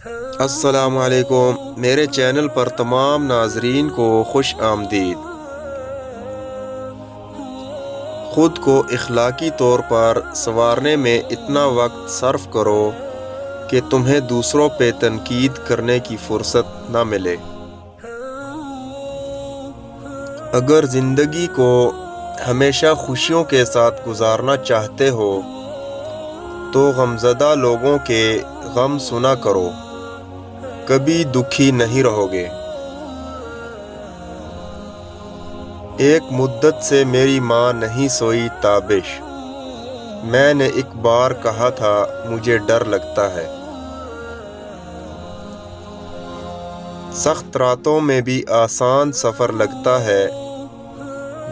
السلام علیکم، میرے چینل پر تمام ناظرین کو خوش آمدید۔ خود کو اخلاقی طور پر سنوارنے میں اتنا وقت صرف کرو کہ تمہیں دوسروں پہ تنقید کرنے کی فرصت نہ ملے۔ اگر زندگی کو ہمیشہ خوشیوں کے ساتھ گزارنا چاہتے ہو تو غمزدہ لوگوں کے غم سنا کرو، کبھی دکھی نہیں رہو گے۔ ایک مدت سے میری ماں نہیں سوئی تابش، میں نے ایک بار کہا تھا مجھے ڈر لگتا ہے۔ سخت راتوں میں بھی آسان سفر لگتا ہے،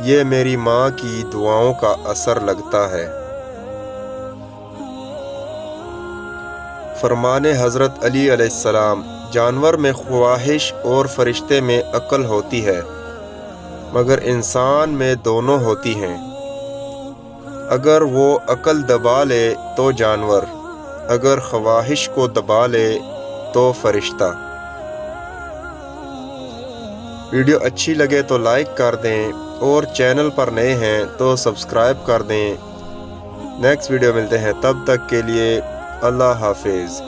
یہ میری ماں کی دعاؤں کا اثر لگتا ہے۔ فرمان حضرت علی علیہ السلام، جانور میں خواہش اور فرشتے میں عقل ہوتی ہے، مگر انسان میں دونوں ہوتی ہیں۔ اگر وہ عقل دبا لے تو جانور، اگر خواہش کو دبا لے تو فرشتہ۔ ویڈیو اچھی لگے تو لائک کر دیں اور چینل پر نئے ہیں تو سبسکرائب کر دیں۔ نیکسٹ ویڈیو ملتے ہیں، تب تک کے لیے اللہ حافظ۔